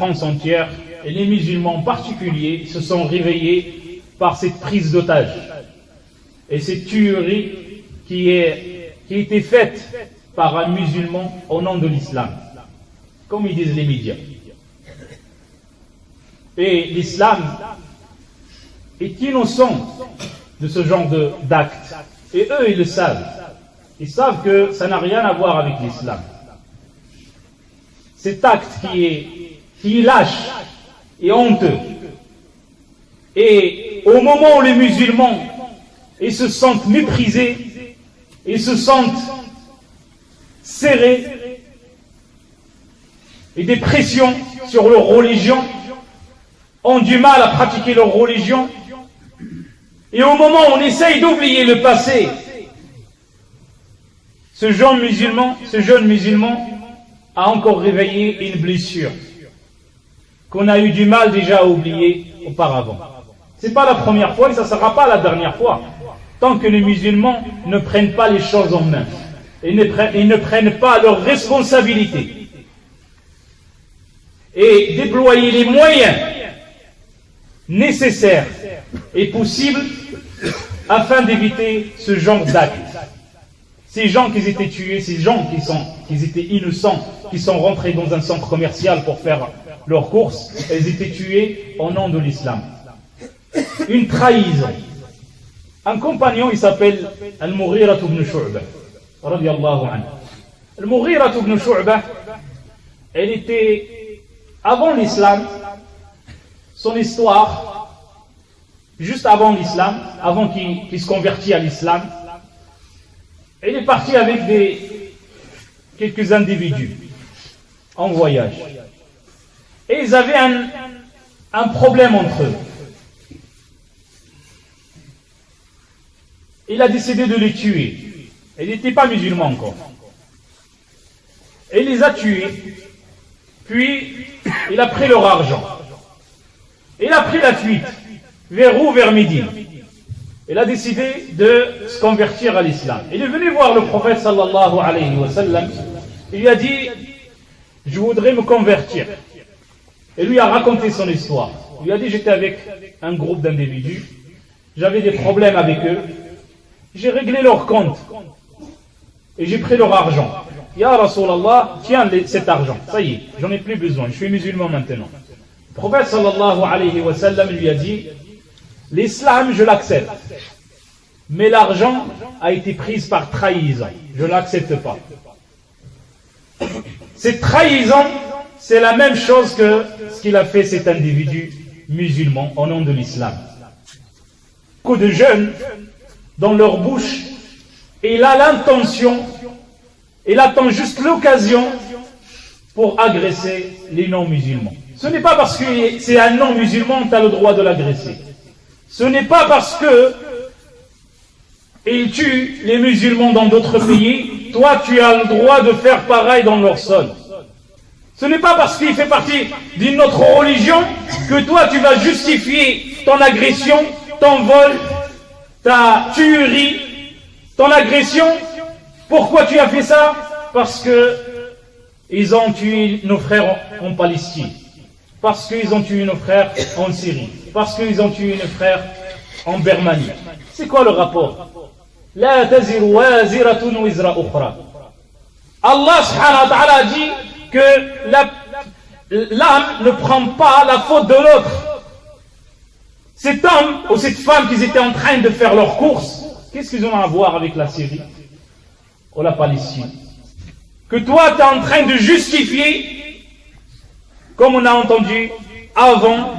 France entière, et les musulmans en particulier, se sont réveillés par cette prise d'otage et cette tuerie qui a été faite par un musulman au nom de l'islam, comme ils disent les médias. Et l'islam est innocent de ce genre d'actes. Et eux, ils le savent. Ils savent que ça n'a rien à voir avec l'islam. Cet acte qui est lâche et honteux. Et au moment où les musulmans ils se sentent méprisés, ils se sentent serrés, et des pressions sur leur religion, ont du mal à pratiquer leur religion, et au moment où on essaye d'oublier le passé, ce jeune musulman a encore réveillé une blessure qu'on a eu du mal déjà à oublier auparavant. Ce n'est pas la première fois et ça ne sera pas la dernière fois, tant que les musulmans ne prennent pas les choses en main et ne prennent pas leurs responsabilités et déployer les moyens nécessaires et possibles afin d'éviter ce genre d'actes. Ces gens qui étaient tués, ces gens qui étaient innocents, qui sont rentrés dans un centre commercial pour faire leurs courses, ils étaient tués au nom de l'islam. Une trahison. Un compagnon, il s'appelle Al-Mughira ibn Shu'bah, radiyallahu anhu. Al-Mughira ibn Shu'bah, elle était, avant l'islam, son histoire, juste avant l'islam, avant qu'il se convertisse à l'islam, elle est partie avec quelques individus en voyage. Et ils avaient un problème entre eux. Il a décidé de les tuer. Il n'était pas musulman encore. Et il les a tués. Puis, il a pris leur argent. Il a pris la fuite. Vers où? Vers Médine. Il a décidé de se convertir à l'islam. Il est venu voir le prophète sallallahu alayhi wa sallam. Il lui a dit, je voudrais me convertir. Et lui a raconté son histoire. Il lui a dit, j'étais avec un groupe d'individus. J'avais des problèmes avec eux. J'ai réglé leur compte. Et j'ai pris leur argent. Ya Rasulallah, tiens cet argent. Ça y est, j'en ai plus besoin. Je suis musulman maintenant. Le prophète sallallahu alayhi wa sallam lui a dit, l'islam, je l'accepte. Mais l'argent a été pris par trahison. Je ne l'accepte pas. Cette trahison, c'est la même chose que ce qu'il a fait cet individu musulman au nom de l'islam. Beaucoup de jeunes, dans leur bouche, il a l'intention, il attend juste l'occasion pour agresser les non-musulmans. Ce n'est pas parce que c'est un non-musulman que tu as le droit de l'agresser. Ce n'est pas parce que il tue les musulmans dans d'autres pays, toi tu as le droit de faire pareil dans leur sol. Ce n'est pas parce qu'il fait partie d'une autre religion que toi tu vas justifier ton agression, ton vol, ta tuerie, ton agression. Pourquoi tu as fait ça? Parce que ils ont tué nos frères en Palestine. Parce qu'ils ont tué nos frères en Syrie. Parce qu'ils ont tué nos frères en Birmanie. C'est quoi le rapport? La taziru waziratun wizra ukhra. Allah subhanahu wa ta'ala dit que l'âme ne prend pas la faute de l'autre. Cet homme ou cette femme qui étaient en train de faire leurs courses, qu'est-ce qu'ils ont à voir avec la Syrie ou la Palestine? Que toi tu es en train de justifier, comme on a entendu avant,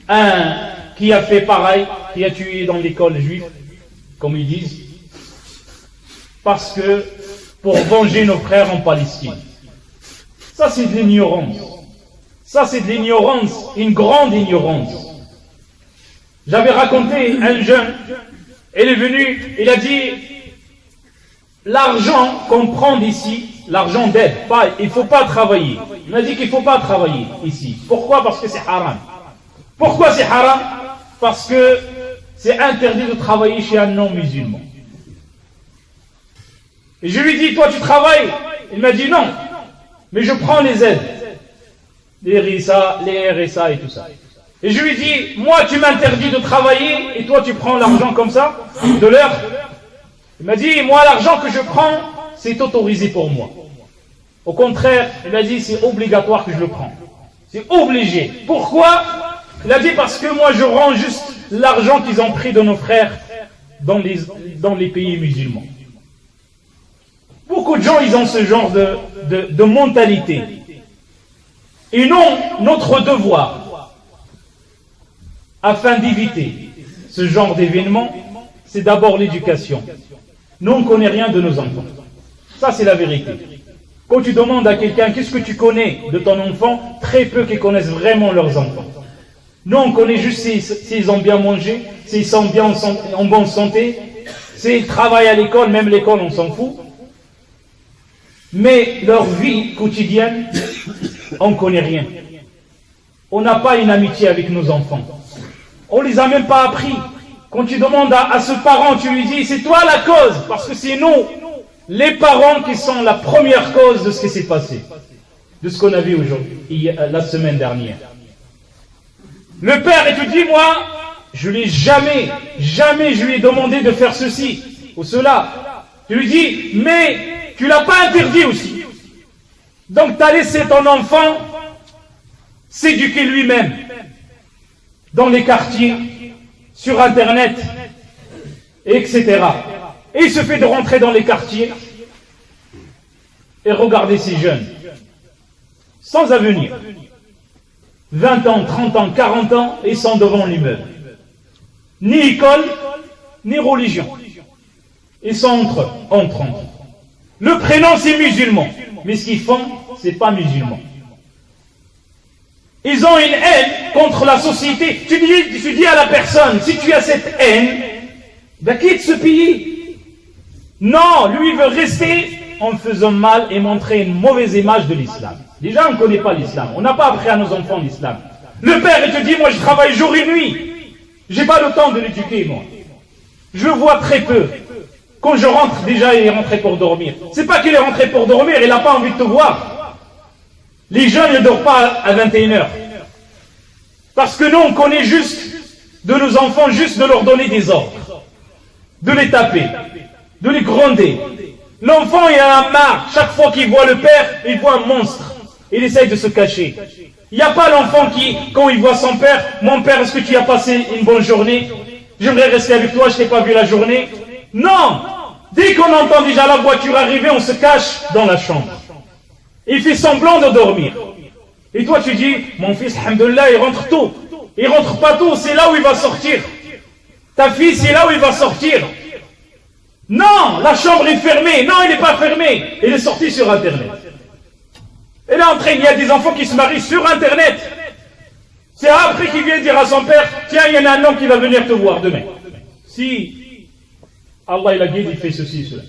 un qui a fait pareil, qui a tué dans l'école juive, comme ils disent, parce que pour venger nos frères en Palestine. Ça c'est de l'ignorance. Ça c'est de l'ignorance, une grande ignorance. J'avais raconté un jeune, il est venu, il a dit, l'argent qu'on prend d'ici, l'argent d'aide, il ne faut pas travailler. Il m'a dit qu'il ne faut pas travailler ici. Pourquoi? Parce que c'est haram. Pourquoi c'est haram? Parce que c'est interdit de travailler chez un non-musulman. Et je lui dis, toi tu travailles? Il m'a dit non, mais je prends les aides. les RSA et tout ça. Et je lui dis, moi tu m'interdis de travailler et toi tu prends l'argent comme ça, de l'heure. Il m'a dit, moi l'argent que je prends, c'est autorisé pour moi. Au contraire, il a dit, c'est obligatoire que je le prends. C'est obligé. Pourquoi? Il a dit, parce que moi je rends juste l'argent qu'ils ont pris de nos frères dans les pays musulmans. Beaucoup de gens, ils ont ce genre de mentalité. Et non, notre devoir, afin d'éviter ce genre d'événement, c'est d'abord l'éducation. Nous, on ne connaît rien de nos enfants. Ça, c'est la vérité. Quand tu demandes à quelqu'un, qu'est-ce que tu connais de ton enfant, très peu qui connaissent vraiment leurs enfants. Nous, on connaît juste s'ils ont bien mangé, s'ils sont bien en bonne santé, s'ils travaillent à l'école, même l'école, on s'en fout. Mais leur vie quotidienne, on ne connaît rien. On n'a pas une amitié avec nos enfants. On ne les a même pas appris. Quand tu demandes à ce parent, tu lui dis, c'est toi la cause, parce que c'est nous, les parents, qui sont la première cause de ce qui s'est passé, de ce qu'on a vu aujourd'hui, la semaine dernière. Le père, il te dit, moi, je lui ai jamais je lui ai demandé de faire ceci ou cela. Tu lui dis, mais tu l'as pas interdit aussi. Donc tu as laissé ton enfant s'éduquer lui-même dans les quartiers, sur Internet, etc. Et il se fait de rentrer dans les quartiers et regarder ces jeunes, sans avenir. 20 ans, 30 ans, 40 ans, ils sont devant l'immeuble. Ni école, ni religion. Ils sont entre eux. Le prénom, c'est musulman. Mais ce qu'ils font, c'est pas musulman. Ils ont une haine contre la société. Tu dis à la personne, si tu as cette haine, ben quitte ce pays. Non, lui veut rester en faisant mal et montrer une mauvaise image de l'islam. Déjà, on ne connaît pas l'islam. On n'a pas appris à nos enfants l'islam. Le père, il te dit, moi je travaille jour et nuit. J'ai pas le temps de l'éduquer, moi. Je le vois très peu. Quand je rentre, déjà, il est rentré pour dormir. C'est pas qu'il est rentré pour dormir, il n'a pas envie de te voir. Les jeunes ne dorment pas à 21h. Parce que nous, on connaît juste de nos enfants, juste de leur donner des ordres. De les taper. De les gronder. L'enfant, il en a marre. Chaque fois qu'il voit le père, il voit un monstre. Il essaye de se cacher. Il n'y a pas l'enfant qui, quand il voit son père, mon père, est-ce que tu as passé une bonne journée? J'aimerais rester avec toi, je ne t'ai pas vu la journée. Non! Dès qu'on entend déjà la voiture arriver, on se cache dans la chambre. Il fait semblant de dormir. Et toi tu dis, mon fils, alhamdoulilah, il rentre tôt. Il rentre pas tôt, c'est là où il va sortir. Ta fille, c'est là où il va sortir. Non, la chambre est fermée. Non, elle n'est pas fermée. Elle est sortie sur Internet. Elle est en train, il y a des enfants qui se marient sur Internet. C'est après qu'il vient dire à son père, tiens, il y en a un homme qui va venir te voir demain. Si Allah il a guidé, il fait ceci, cela.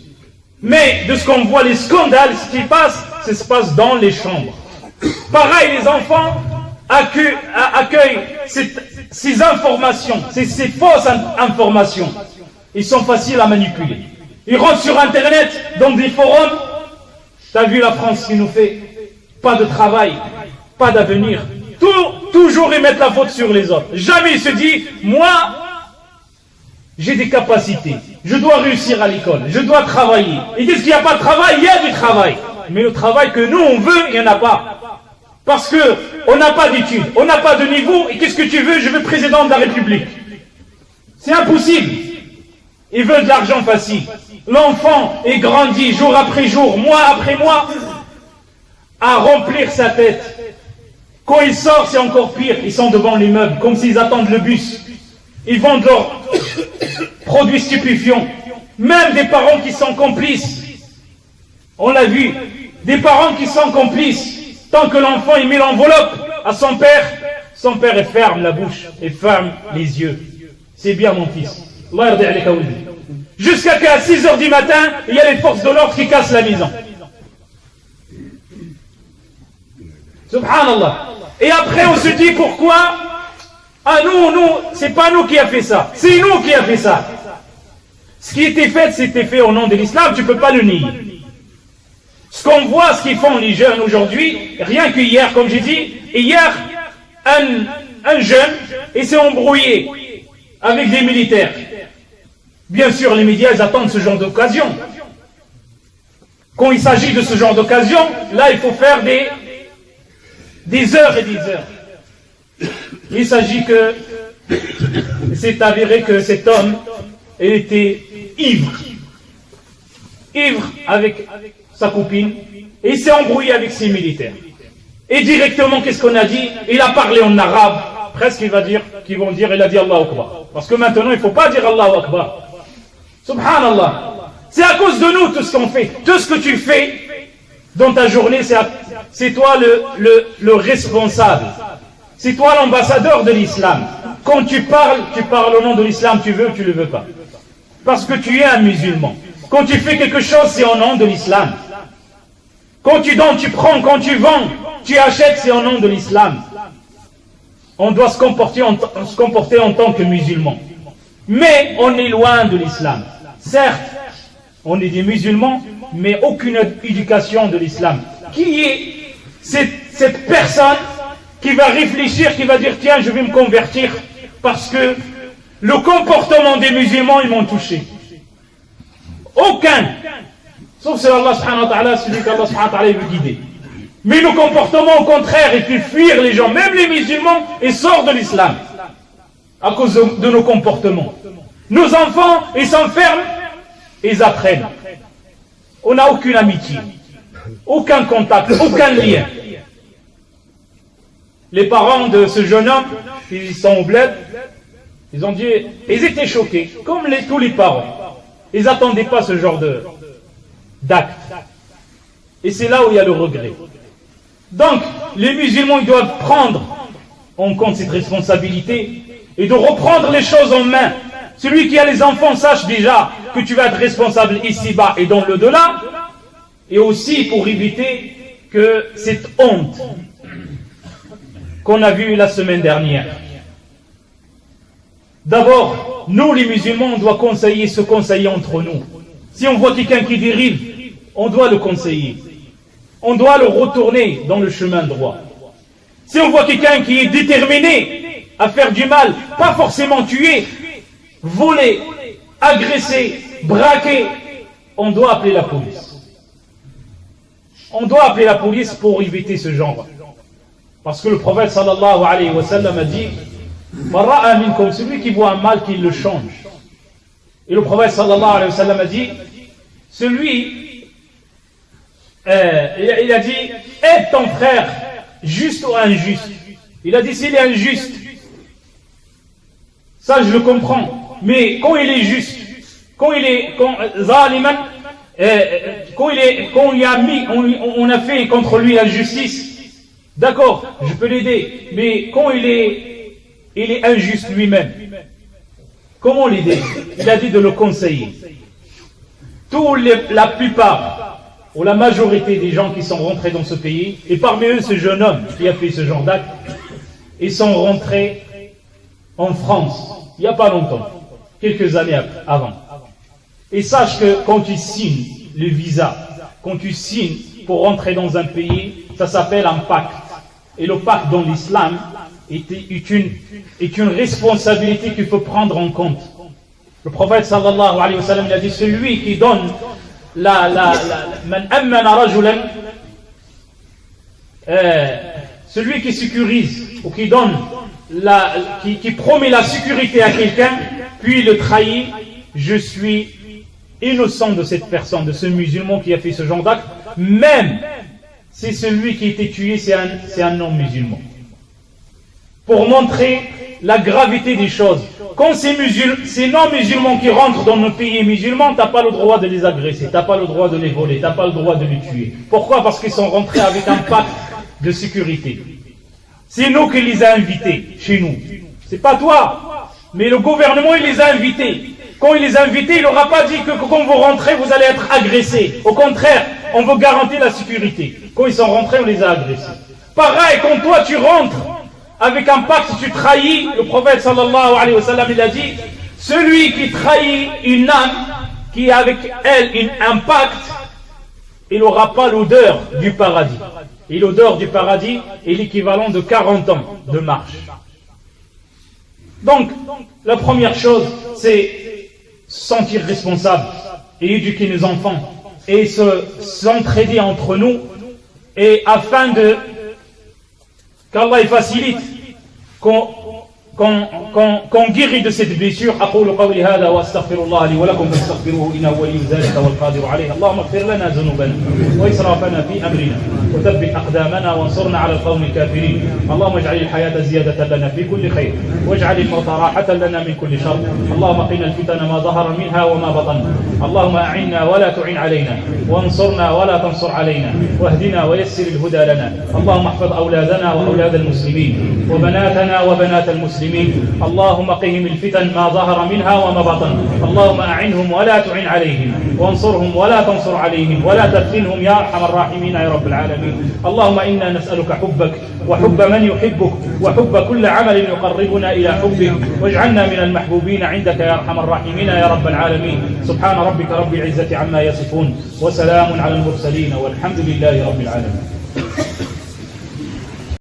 Mais de ce qu'on voit, les scandales, ce qui passe, ça se passe dans les chambres. Pareil, les enfants accueillent ces informations, ces fausses informations. Ils sont faciles à manipuler. Ils rentrent sur Internet, dans des forums. T'as vu la France qui nous fait pas de travail, pas d'avenir. Toujours ils mettent la faute sur les autres. Jamais ils se disent, moi, j'ai des capacités. Je dois réussir à l'école. Je dois travailler. Ils disent qu'il n'y a pas de travail, il y a du travail. Mais le travail que nous, on veut, il n'y en a pas. Parce que on n'a pas d'études, on n'a pas de niveau. Et qu'est-ce que tu veux? Je veux président de la République. C'est impossible. Ils veulent de l'argent facile. L'enfant est grandi jour après jour, mois après mois, à remplir sa tête. Quand il sort, c'est encore pire. Ils sont devant l'immeuble, comme s'ils attendent le bus. Ils vendent leurs produits stupéfiants. Même des parents qui sont complices. On l'a vu. Des parents qui sont complices. Tant que l'enfant il met l'enveloppe à son père il ferme la bouche et ferme les yeux. C'est bien mon fils. Jusqu'à qu'à 6h du matin, il y a les forces de l'ordre qui cassent la maison. Subhanallah. Et après on se dit pourquoi? Ah nous, c'est pas nous qui a fait ça. C'est nous qui a fait ça. Ce qui était fait, c'était fait au nom de l'islam, tu peux pas le nier. Ce qu'on voit, ce qu'ils font les jeunes aujourd'hui, rien que hier, comme j'ai dit, hier, un jeune s'est embrouillé avec des militaires. Bien sûr, les médias, ils attendent ce genre d'occasion. Quand il s'agit de ce genre d'occasion, là, il faut faire des heures et des heures. Il s'agit que, c'est avéré que cet homme, il était ivre avec sa copine, et il s'est embrouillé avec ses militaires. Et directement, qu'est-ce qu'on a dit? Il a parlé en arabe, presque qu'ils vont dire, il a dit Allahu Akbar. Parce que maintenant, il ne faut pas dire Allahu Akbar. Subhanallah. C'est à cause de nous tout ce qu'on fait. Tout ce que tu fais dans ta journée, c'est toi le responsable. C'est toi l'ambassadeur de l'islam. Quand tu parles au nom de l'islam, tu veux ou tu ne le veux pas. Parce que tu es un musulman. Quand tu fais quelque chose, c'est au nom de l'islam. Quand tu donnes, tu prends. Quand tu vends, tu achètes, c'est au nom de l'islam. On doit se comporter en tant que musulman. Mais on est loin de l'islam. Certes, on est des musulmans, mais aucune éducation de l'islam. Qui est cette personne qui va réfléchir, qui va dire tiens, je vais me convertir parce que le comportement des musulmans, ils m'ont touché. Aucun. Sauf c'est Allah subhanahu wa ta'ala, celui qu'Allah subhanahu wa ta'ala veut guider. Mais le comportement, au contraire, il fait fuir les gens, même les musulmans, et sortent de l'islam à cause de nos comportements. Nos enfants, ils s'enferment, ils apprennent. On n'a aucune amitié, aucun contact, aucun lien. Les parents de ce jeune homme, ils sont au bled, ils ont dit, ils étaient choqués, comme tous les parents. Ils n'attendaient pas ce genre d'acte. Et c'est là où il y a le regret. Donc, les musulmans, ils doivent prendre en compte cette responsabilité et de reprendre les choses en main. Celui qui a les enfants, sache déjà que tu vas être responsable ici-bas et dans l'au-delà, et aussi pour éviter que cette honte qu'on a vue la semaine dernière. D'abord, nous les musulmans, on doit se conseiller entre nous. Si on voit quelqu'un qui dérive, on doit le conseiller. On doit le retourner dans le chemin droit. Si on voit quelqu'un qui est déterminé à faire du mal, pas forcément tuer, voler, agresser, braquer, on doit appeler la police. On doit appeler la police pour éviter ce genre. Parce que le prophète sallallahu alayhi wa sallam a dit comme celui qui voit un mal, qu'il le change. Et le prophète sallallahu alayhi wa sallam a dit il a dit aide ton frère, juste ou injuste. Il a dit s'il est injuste, ça je le comprends, mais quand il est juste, quand on a fait contre lui la justice, d'accord, je peux l'aider, mais quand il est injuste lui-même, comment l'aider? Il a dit de le conseiller. La plupart ou la majorité des gens qui sont rentrés dans ce pays, et parmi eux ce jeune homme qui a fait ce genre d'acte, ils sont rentrés en France il n'y a pas longtemps, quelques années avant. Et sache que quand tu signes le visa, quand tu signes pour rentrer dans un pays, ça s'appelle un pacte. Et le pacte dans l'islam est une responsabilité qu'il faut prendre en compte. Le prophète sallallahu alayhi wa sallam il a dit celui qui donne celui qui sécurise ou qui donne qui promet la sécurité à quelqu'un puis le trahit, je suis innocent de cette personne, de ce musulman qui a fait ce genre d'acte, même si celui qui a été tué c'est un non-musulman, pour montrer la gravité des choses. Quand ces non-musulmans qui rentrent dans nos pays musulmans, tu n'as pas le droit de les agresser, tu n'as pas le droit de les voler, tu n'as pas le droit de les tuer. Pourquoi? Parce qu'ils sont rentrés avec un pacte de sécurité. C'est nous qui les avons invités chez nous. C'est pas toi, mais le gouvernement il les a invités. Quand il les a invités, il n'aura pas dit que quand vous rentrez, vous allez être agressés. Au contraire, on veut garantir la sécurité. Quand ils sont rentrés, on les a agressés. Pareil, quand toi tu rentres avec un pacte, tu trahis, le prophète sallallahu alayhi wa sallam il a dit celui qui trahit une âme qui a avec elle un pacte, il n'aura pas l'odeur du paradis. Et l'odeur du paradis est l'équivalent de 40 ans de marche. Donc, la première chose, c'est se sentir responsable et éduquer nos enfants et s'entraider entre nous, et afin qu'Allah facilite qu'on guérit de cette blessure. أقول قولي هذا وأستغفر الله لي ولكم فاستغفروه إنه ولي ذلك والقادر عليه. اللهم اغفر لنا ذنوبنا وإسرافنا في أمرنا وثبت أقدامنا وانصرنا على القوم الكافرين. اللهم اجعل الحياة زيادة لنا في كل خير واجعل الموت راحة لنا من كل شر. اللهم قنا الفتن ما ظهر منها وما بطن. اللهم أعنا ولا تعن علينا وانصرنا ولا تنصر علينا واهدنا ويسر الهدى لنا. اللهم احفظ أولادنا وأولاد المسلمين وبناتنا وبنات المسلمين. اللهم قهم الفتن ما ظهر منها وما بطن. اللهم أعنهم ولا تعن عليهم وانصرهم ولا تنصر عليهم ولا تفتنهم يا أرحم الراحمين يا رب العالمين. اللهم إنا نسألك حبك وحب من يحبك وحب كل عمل يقربنا إلى حبك، واجعلنا من المحبوبين عندك يا أرحم الراحمين يا رب العالمين. سبحان ربك رب العزة عما يصفون وسلام على المرسلين والحمد لله رب العالمين.